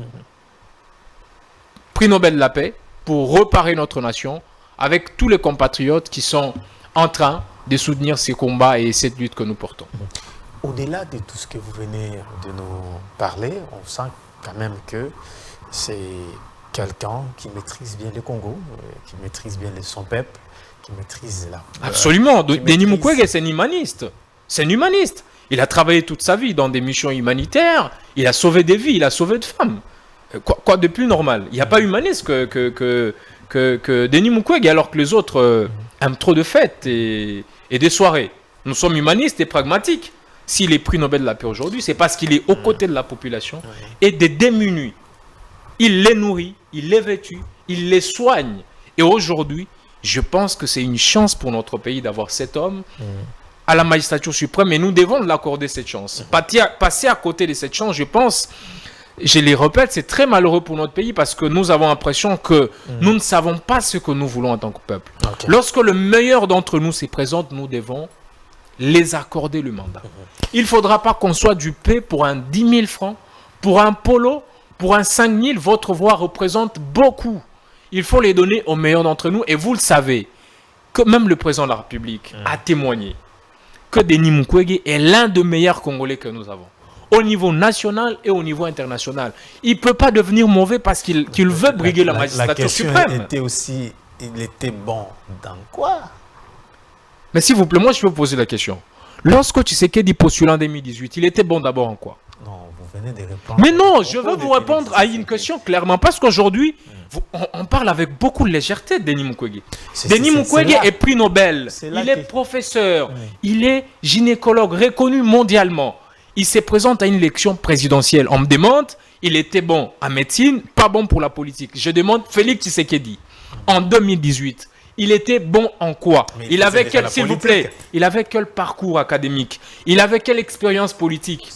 prix Nobel de la paix, pour réparer notre nation avec tous les compatriotes qui sont en train de soutenir ces combats et cette lutte que nous portons. Au-delà de tout ce que vous venez de nous parler, on sent quand même que c'est quelqu'un qui maîtrise bien le Congo, qui maîtrise bien son peuple, qui maîtrise la... Absolument. qui Denis maîtrise- Mukwege, c'est un humaniste. C'est un humaniste. Il a travaillé toute sa vie dans des missions humanitaires. Il a sauvé des vies, il a sauvé de femmes. Quoi de plus normal? Il n'y a pas humaniste que Denis Mukwege, alors que les autres aiment trop de fêtes et des soirées. Nous sommes humanistes et pragmatiques. S'il est prix Nobel de la paix aujourd'hui, c'est parce qu'il est aux côtés de la population et des démunis. Il les nourrit, il les vêtue, il les soigne. Et aujourd'hui, je pense que c'est une chance pour notre pays d'avoir cet homme à la magistrature suprême, et nous devons l'accorder cette chance. Passer à côté de cette chance, je pense, je les répète, c'est très malheureux pour notre pays parce que nous avons l'impression que nous ne savons pas ce que nous voulons en tant que peuple. Ok. Lorsque le meilleur d'entre nous se présente, nous devons les accorder le mandat. Il ne faudra pas qu'on soit dupé pour un 10 000 francs, pour un polo, pour un 5 000. Votre voix représente beaucoup. Il faut les donner aux meilleurs d'entre nous. Et vous le savez, que même le président de la République a témoigné que Denis Mukwege est l'un des meilleurs Congolais que nous avons, au niveau national et au niveau international. Il ne peut pas devenir mauvais parce qu'il veut briguer la magistrature question suprême. était aussi, il était bon dans quoi? Mais s'il vous plaît, moi je peux vous poser la question. Lorsque Tshisekedi postule en 2018, il était bon d'abord en quoi? Non, vous venez de répondre. Mais non, je veux vous répondre à une question clairement, parce qu'aujourd'hui, on parle avec beaucoup de légèreté de Denis Mukwege. Denis Mukwege est prix Nobel, il est professeur, il est gynécologue reconnu mondialement. Il se présente à une élection présidentielle. On me demande, il était bon en médecine, pas bon pour la politique. Je demande Félix Tshisekedi, en 2018. Il était bon en quoi? Il avait quel, s'il vous plaît, il avait quel parcours académique? Il avait quelle expérience politique?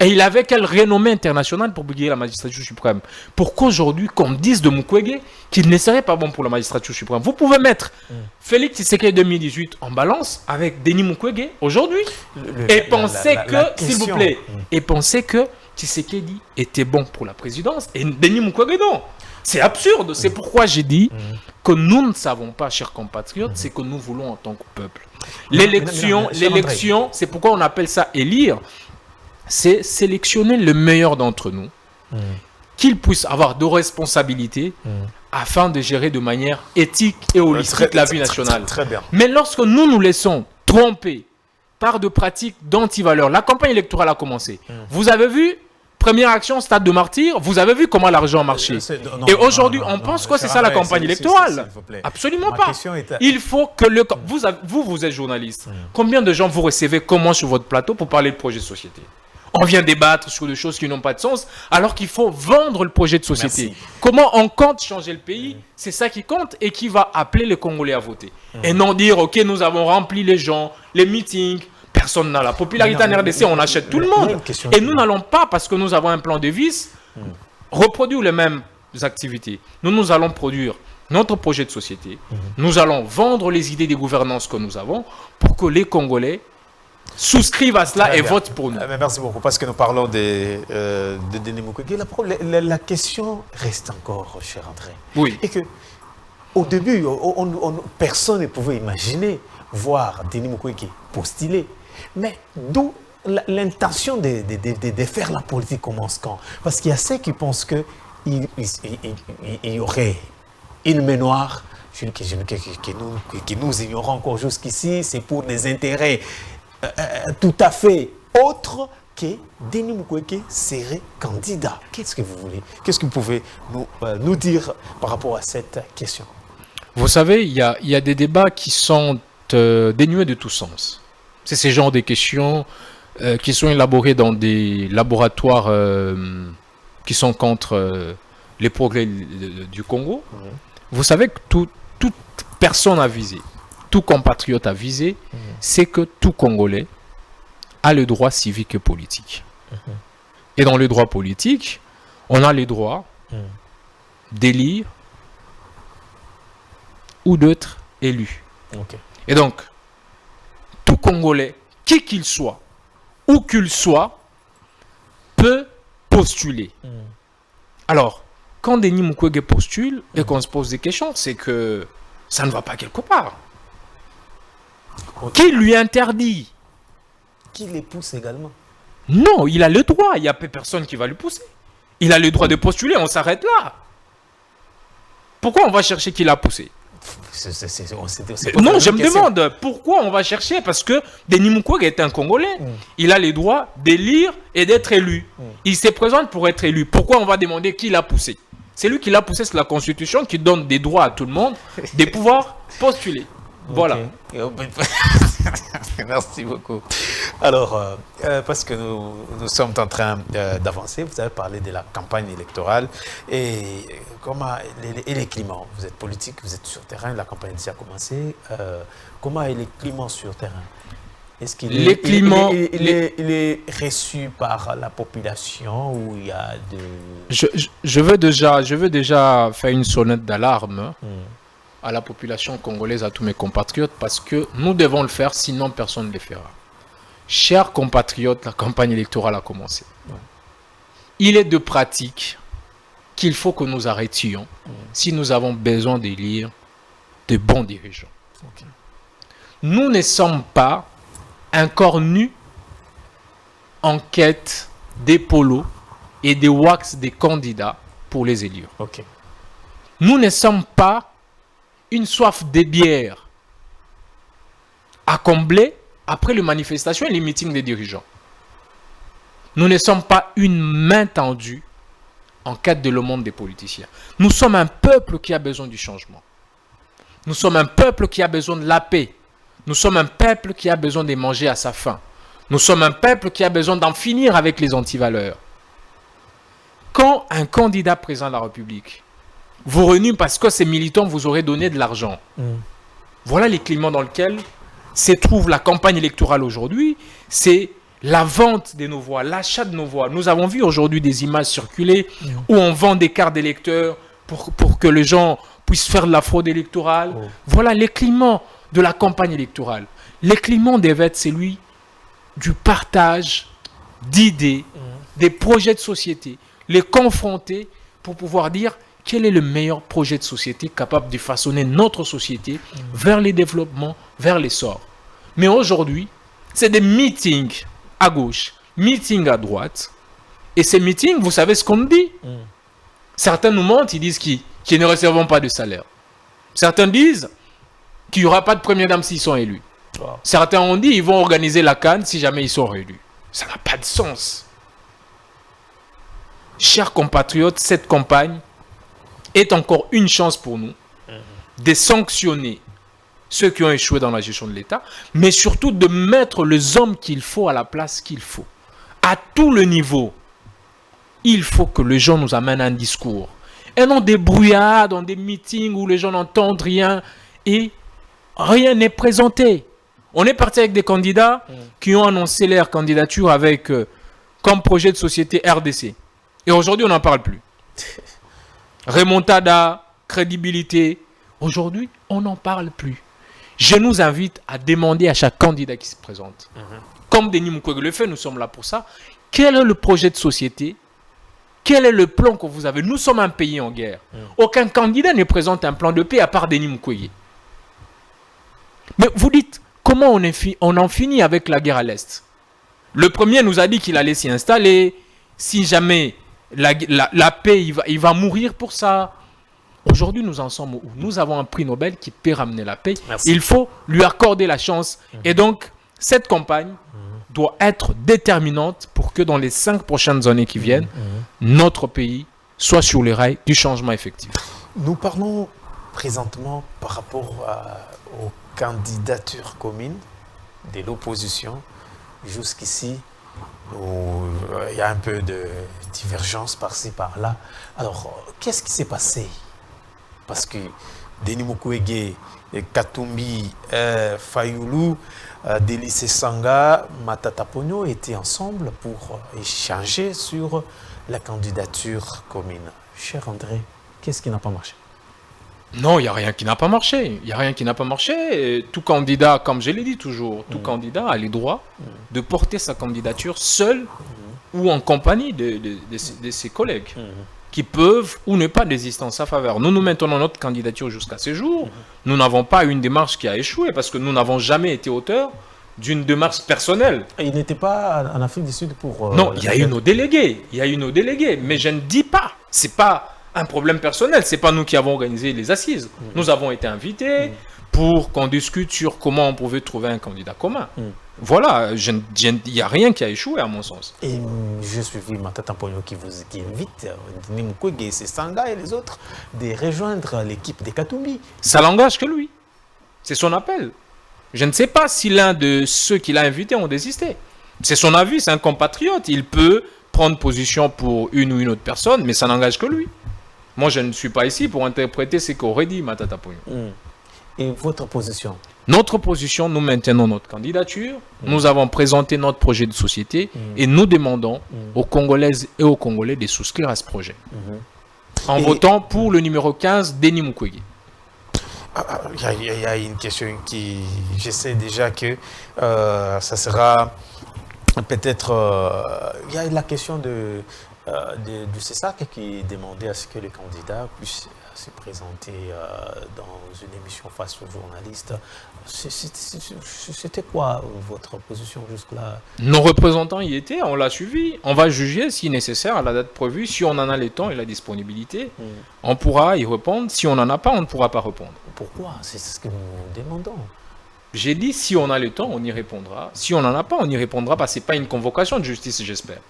Et il avait quelle renommée internationale pour briguer la magistrature suprême? Pourquoi aujourd'hui qu'on dise de Mukwege qu'il ne serait pas bon pour la magistrature suprême? Vous pouvez mettre Félix Tshisekedi 2018 en balance avec Denis Mukwege aujourd'hui et penser que, s'il vous plaît, et penser que Tshisekedi était bon pour la présidence et Denis Mukwege non. C'est absurde. C'est pourquoi j'ai dit que nous ne savons pas, chers compatriotes, c'est que nous voulons en tant que peuple. L'élection, c'est pourquoi on appelle ça élire. C'est sélectionner le meilleur d'entre nous, qu'il puisse avoir de responsabilités afin de gérer de manière éthique et holistique la vie nationale. Très bien. Mais lorsque nous nous laissons tromper par de pratiques d'antivaleurs, la campagne électorale a commencé. Vous avez vu, première action, stade de martyr, vous avez vu comment l'argent a marché. Et aujourd'hui, on pense que c'est ça la campagne électorale. Absolument pas. Il faut que vous êtes journaliste. Combien de gens vous recevez comment sur votre plateau pour parler de projet de société? On vient débattre sur des choses qui n'ont pas de sens, alors qu'il faut vendre le projet de société. Merci. Comment on compte changer le pays? C'est ça qui compte et qui va appeler les Congolais à voter. Et non dire, ok, nous avons rempli les gens, les meetings, personne n'a la popularité en RDC, on achète tout le monde. Et nous n'allons pas, parce que nous avons un plan de vis, reproduire les mêmes activités. Nous allons produire notre projet de société. Nous allons vendre les idées des gouvernances que nous avons pour que les Congolais souscrivent à cela et votent pour nous. Merci beaucoup, parce que nous parlons de Denis Mukwege. La question reste encore, cher André. Oui. Et que, au début, personne ne pouvait imaginer voir Denis Mukwege postuler. Mais d'où l'intention de faire la politique commence quand? Parce qu'il y a ceux qui pensent qu'il y aurait une main noire que nous ignorons encore jusqu'ici. C'est pour des intérêts tout à fait autre que Denis Mukwege serait candidat. Qu'est-ce que vous voulez? Qu'est-ce que vous pouvez nous dire par rapport à cette question? Vous savez, il y a des débats qui sont dénués de tout sens. C'est ce genre de questions qui sont élaborées dans des laboratoires qui sont contre les progrès du Congo. Vous savez que toute personne avisée, tout compatriote avisé, c'est que tout Congolais a le droit civique et politique. Et dans le droit politique, on a le droit d'élire ou d'être élu. Et donc, tout Congolais, qui qu'il soit, où qu'il soit, peut postuler. Alors, quand Denis Mukwege postule et qu'on se pose des questions, c'est que ça ne va pas quelque part. Qui lui interdit? Qui les pousse également? Non, il a le droit. Il n'y a personne qui va lui pousser. Il a le droit de postuler. On s'arrête là. Pourquoi on va chercher qui l'a poussé? Non, je me demande pourquoi on va chercher. Parce que Denis Mukwege est un Congolais. Il a le droit d'élire et d'être élu. Il se présente pour être élu. Pourquoi on va demander qui l'a poussé? C'est lui qui l'a poussé. C'est la Constitution qui donne des droits à tout le monde de pouvoir postuler. Voilà. Merci beaucoup. Alors, parce que nous sommes en train d'avancer, vous avez parlé de la campagne électorale et les climats. Vous êtes politique, vous êtes sur terrain, la campagne a déjà commencé. Comment est le climat sur terrain? Est-ce qu'il est reçu par la population ou il y a de... Je veux déjà faire une sonnette d'alarme à la population congolaise, à tous mes compatriotes, parce que nous devons le faire, sinon personne ne le fera. Chers compatriotes, la campagne électorale a commencé. Il est de pratique qu'il faut que nous arrêtions si nous avons besoin d'élire de bons dirigeants. Nous ne sommes pas encore nus en quête des polos et des wax des candidats pour les élire. Nous ne sommes pas une soif de bière à combler après les manifestations et les meetings des dirigeants. Nous ne sommes pas une main tendue en quête de le monde des politiciens. Nous sommes un peuple qui a besoin du changement. Nous sommes un peuple qui a besoin de la paix. Nous sommes un peuple qui a besoin de manger à sa faim. Nous sommes un peuple qui a besoin d'en finir avec les antivaleurs. Quand un candidat président de la République vous renie parce que ces militants vous auraient donné de l'argent. Voilà les climats dans lesquels se trouve la campagne électorale aujourd'hui. C'est la vente de nos voix, l'achat de nos voix. Nous avons vu aujourd'hui des images circuler où on vend des cartes d'électeurs pour que les gens puissent faire de la fraude électorale. Voilà les climats de la campagne électorale. Les climats devait être celui du partage d'idées, des projets de société, les confronter pour pouvoir dire quel est le meilleur projet de société capable de façonner notre société vers les développements, vers l'essor. Mais aujourd'hui, c'est des meetings à gauche, meetings à droite. Et ces meetings, vous savez ce qu'on nous dit? Certains nous mentent, ils disent qu'ils ne recevront pas de salaire. Certains disent qu'il n'y aura pas de première dame s'ils sont élus. Wow. Certains ont dit qu'ils vont organiser la CAN si jamais ils sont réélus. Ça n'a pas de sens. Chers compatriotes, cette campagne est encore une chance pour nous de sanctionner ceux qui ont échoué dans la gestion de l'État, mais surtout de mettre les hommes qu'il faut à la place qu'il faut. À tout le niveau, il faut que les gens nous amènent un discours. Et non des brouillards dans des meetings où les gens n'entendent rien et rien n'est présenté. On est parti avec des candidats qui ont annoncé leur candidature avec comme projet de société RDC. Et aujourd'hui, on n'en parle plus. Remontada, crédibilité. Aujourd'hui, on n'en parle plus. Je nous invite à demander à chaque candidat qui se présente, comme Denis Mukwege le fait, nous sommes là pour ça, quel est le projet de société? Quel est le plan que vous avez? Nous sommes un pays en guerre. Aucun candidat ne présente un plan de paix à part Denis Mukwege. Mais vous dites, comment on en finit avec la guerre à l'Est? Le premier nous a dit qu'il allait s'y installer. Si jamais la paix, il va mourir pour ça. Aujourd'hui, nous en sommes où? Nous avons un prix Nobel qui peut ramener la paix. Merci. Il faut lui accorder la chance. Et donc, cette campagne doit être déterminante pour que dans les 5 prochaines années qui viennent, notre pays soit sur les rails du changement effectif. Nous parlons présentement par rapport aux candidatures communes de l'opposition. Jusqu'ici, il y a un peu de divergence par-ci, par-là. Alors, qu'est-ce qui s'est passé? Parce que Denis Mukwege, Katumbi, Fayulu, Délice Sanga, Matata Ponyo étaient ensemble pour échanger sur la candidature commune. Cher André, qu'est-ce qui n'a pas marché? Non, il n'y a rien qui n'a pas marché. Il n'y a rien qui n'a pas marché. Et tout candidat, comme je l'ai dit toujours, tout candidat a le droit de porter sa candidature seul ou en compagnie de ses collègues qui peuvent ou ne pas désister en sa faveur. Nous maintenons notre candidature jusqu'à ce jour. Nous n'avons pas une démarche qui a échoué parce que nous n'avons jamais été auteurs d'une démarche personnelle. Et il n'était pas en Afrique du Sud pour... non, il y a eu nos délégués. Il y a eu nos délégués. Mais je ne dis pas. Ce n'est pas un problème personnel. Ce n'est pas nous qui avons organisé les assises. Nous avons été invités pour qu'on discute sur comment on pouvait trouver un candidat commun. Voilà, il n'y a rien qui a échoué à mon sens. Et je suis vu Matata Ponyo qui invite Denis Mukwege, Sanga et les autres de rejoindre l'équipe des Katumbi. Ça n'engage que lui. C'est son appel. Je ne sais pas si l'un de ceux qui l'a invité ont désisté. C'est son avis, c'est un compatriote. Il peut prendre position pour une ou une autre personne, mais ça n'engage que lui. Moi, je ne suis pas ici pour interpréter ce qu'aurait dit Matata Ponyo. Et votre position? Notre position, nous maintenons notre candidature. Nous avons présenté notre projet de société et nous demandons aux Congolaises et aux Congolais de souscrire à ce projet. En votant pour le numéro 15, Denis Mukwege. Il y a une question qui... Je sais déjà que ça sera peut-être... il y a la question du CESAC qui demandait à ce que les candidats puissent se présenter dans une émission face aux journalistes. C'était quoi votre position jusque-là? Nos représentants y étaient, on l'a suivi. On va juger si nécessaire à la date prévue, si on en a le temps et la disponibilité. On pourra y répondre. Si on n'en a pas, on ne pourra pas répondre. Pourquoi? C'est ce que nous demandons. J'ai dit si on a le temps, on y répondra. Si on n'en a pas, on n'y répondra pas. Ce n'est pas une convocation de justice, j'espère.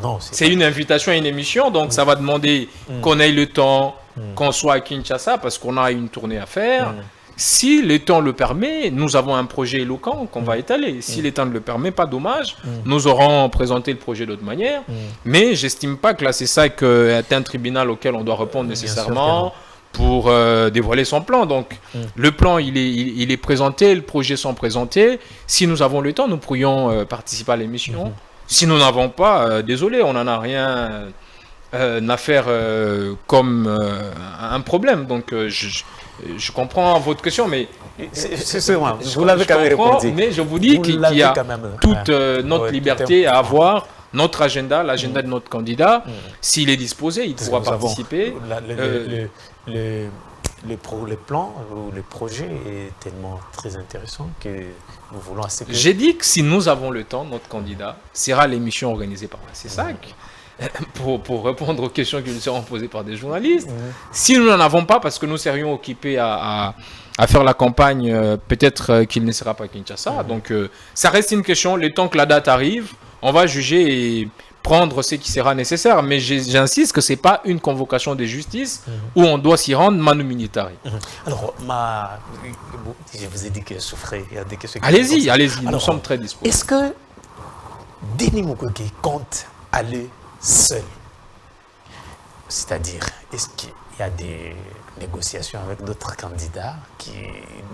Non, c'est une invitation à une émission, donc ça va demander qu'on ait le temps, qu'on soit à Kinshasa, parce qu'on a une tournée à faire. Si le temps le permet, nous avons un projet éloquent qu'on va étaler. Si le temps ne le permet, pas dommage. Nous aurons présenté le projet d'autre manière. Mais j'estime pas que la CESAC est un tribunal auquel on doit répondre nécessairement pour dévoiler son plan. Donc, le plan, il est présenté, le projet sont présentés. Si nous avons le temps, nous pourrions participer à l'émission. Si nous n'avons pas, désolé, on n'en a rien à faire comme un problème. Donc, je comprends votre question, mais c'est vrai, vous l'avez quand même répondu. Mais je vous dis qu'il y a toute notre liberté à avoir notre agenda, l'agenda de notre candidat. S'il est disposé, il pourra participer. Les plans ou les projets est tellement très intéressant que nous voulons assez. J'ai dit que si nous avons le temps, notre candidat sera l'émission organisée par la CESAC. Pour répondre aux questions qui nous seront posées par des journalistes. Si nous n'en avons pas, parce que nous serions occupés à faire la campagne, peut-être qu'il ne sera pas à Kinshasa. Donc, ça reste une question. Le temps que la date arrive, on va juger et prendre ce qui sera nécessaire. Mais j'insiste que ce n'est pas une convocation de justice où on doit s'y rendre manu militari. Alors, je vous ai dit que je souffrais. Il y a des questions. Allez-y, nous sommes très disposés. Est-ce que Denis Mukwege compte aller seul? C'est-à-dire, est-ce qu'il y a des négociations avec d'autres candidats qui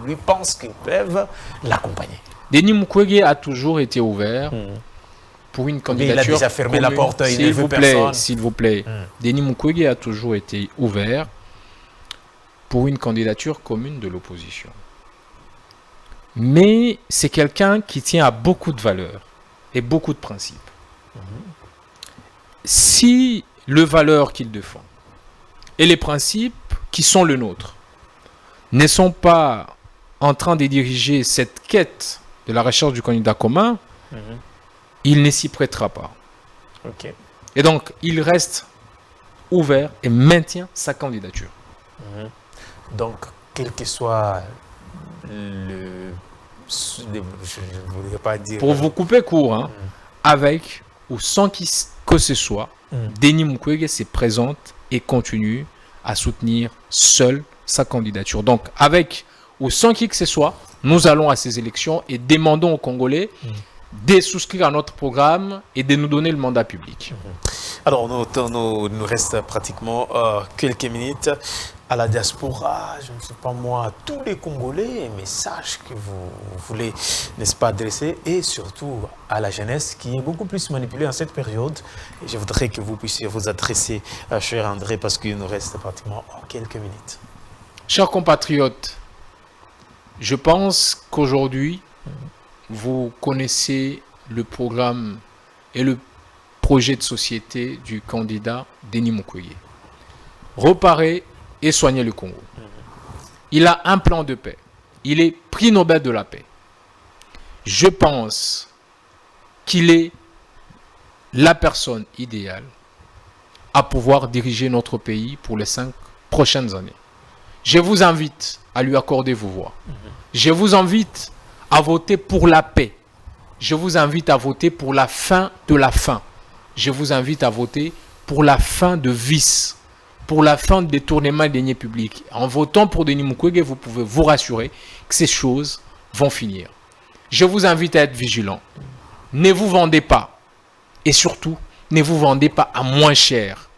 lui pensent qu'ils peuvent l'accompagner? Denis Mukwege a toujours été ouvert pour une candidature. Mais il a déjà fermé la porte, il ne veut personne. S'il vous plaît, Denis Mukwege a toujours été ouvert pour une candidature commune de l'opposition. Mais c'est quelqu'un qui tient à beaucoup de valeurs et beaucoup de principes. Si les valeurs qu'il défend et les principes qui sont les nôtres ne sont pas en train de diriger cette quête de la recherche du candidat commun, il ne s'y prêtera pas. Et donc, il reste ouvert et maintient sa candidature. Donc, quel que soit je ne voudrais pas dire... Pour vous couper court, avec ou sans que ce soit, Denis Mukwege se présente et continue à soutenir seul sa candidature. Donc, avec ou sans qui que ce soit, nous allons à ces élections et demandons aux Congolais de souscrire à notre programme et de nous donner le mandat public. Alors, nous reste pratiquement quelques minutes. À la diaspora, je ne sais pas moi, à tous les Congolais, un message que vous voulez, n'est-ce pas, adresser, et surtout à la jeunesse qui est beaucoup plus manipulée en cette période. Et je voudrais que vous puissiez vous adresser, cher André, parce qu'il nous reste pratiquement quelques minutes. Chers compatriotes, je pense qu'aujourd'hui, vous connaissez le programme et le projet de société du candidat Denis Mukwege. Reparer et soigner le Congo. Il a un plan de paix. Il est prix Nobel de la paix. Je pense qu'il est la personne idéale à pouvoir diriger notre pays pour les 5 prochaines années. Je vous invite à lui accorder vos voix. Je vous invite à voter pour la paix. Je vous invite à voter pour la fin de la faim. Je vous invite à voter pour la fin de vice, pour la fin de détournement des deniers publics. En votant pour Denis Mukwege, vous pouvez vous rassurer que ces choses vont finir. Je vous invite à être vigilant. Ne vous vendez pas. Et surtout, ne vous vendez pas à moins cher.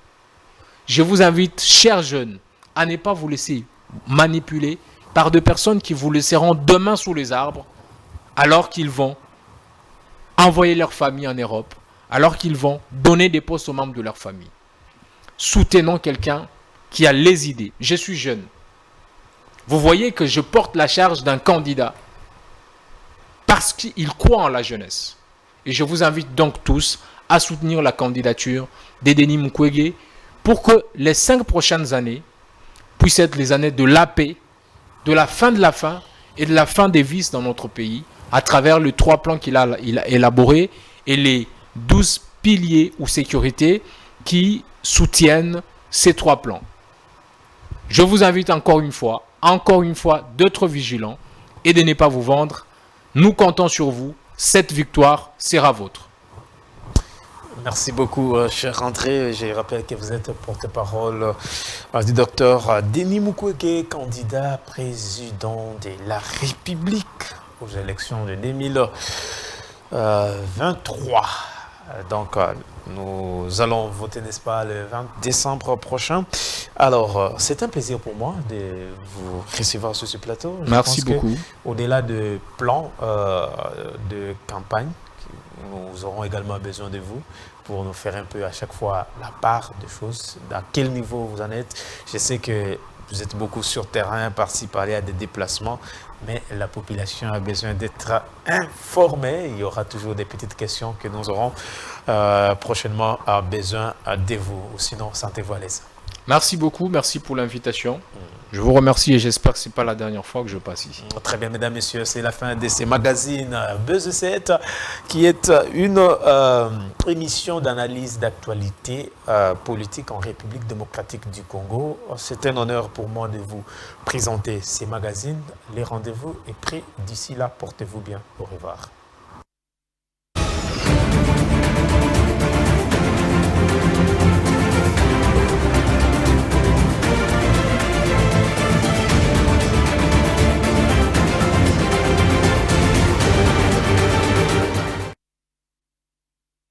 Je vous invite, chers jeunes, à ne pas vous laisser manipuler par des personnes qui vous laisseront demain sous les arbres, alors qu'ils vont envoyer leur famille en Europe, alors qu'ils vont donner des postes aux membres de leur famille. Soutenons quelqu'un qui a les idées. Je suis jeune. Vous voyez que je porte la charge d'un candidat parce qu'il croit en la jeunesse. Et je vous invite donc tous à soutenir la candidature de Denis Mukwege pour que les 5 prochaines années puissent être les années de la paix, de la fin de la faim et de la fin des vices dans notre pays à travers les 3 plans qu'il a élaborés et les 12 piliers ou sécurités qui soutiennent ces 3 plans. Je vous invite encore une fois, d'être vigilants et de ne pas vous vendre. Nous comptons sur vous. Cette victoire sera vôtre. Merci beaucoup, cher André. Je rappelle que vous êtes porte-parole du docteur Denis Mukwege, candidat président de la République aux élections de 2023. Donc, nous allons voter, n'est-ce pas, le 20 décembre prochain. Alors, c'est un plaisir pour moi de vous recevoir sur ce plateau. Je Merci pense que beaucoup. au-delà de plans de campagne, nous aurons également besoin de vous pour nous faire un peu à chaque fois la part des choses, à quel niveau vous en êtes. Je sais que vous êtes beaucoup sur terrain, par-ci, par-là, à des déplacements, mais la population a besoin d'être informée. Il y aura toujours des petites questions que nous aurons prochainement besoin de vous. Sinon, sentez-vous à l'aise. Merci beaucoup, merci pour l'invitation. Je vous remercie et j'espère que ce n'est pas la dernière fois que je passe ici. Très bien, mesdames, messieurs, c'est la fin de ces magazines Buzz 7, qui est une émission d'analyse d'actualité politique en République démocratique du Congo. C'est un honneur pour moi de vous présenter ces magazines. Les rendez-vous est pris. D'ici là, portez-vous bien. Au revoir.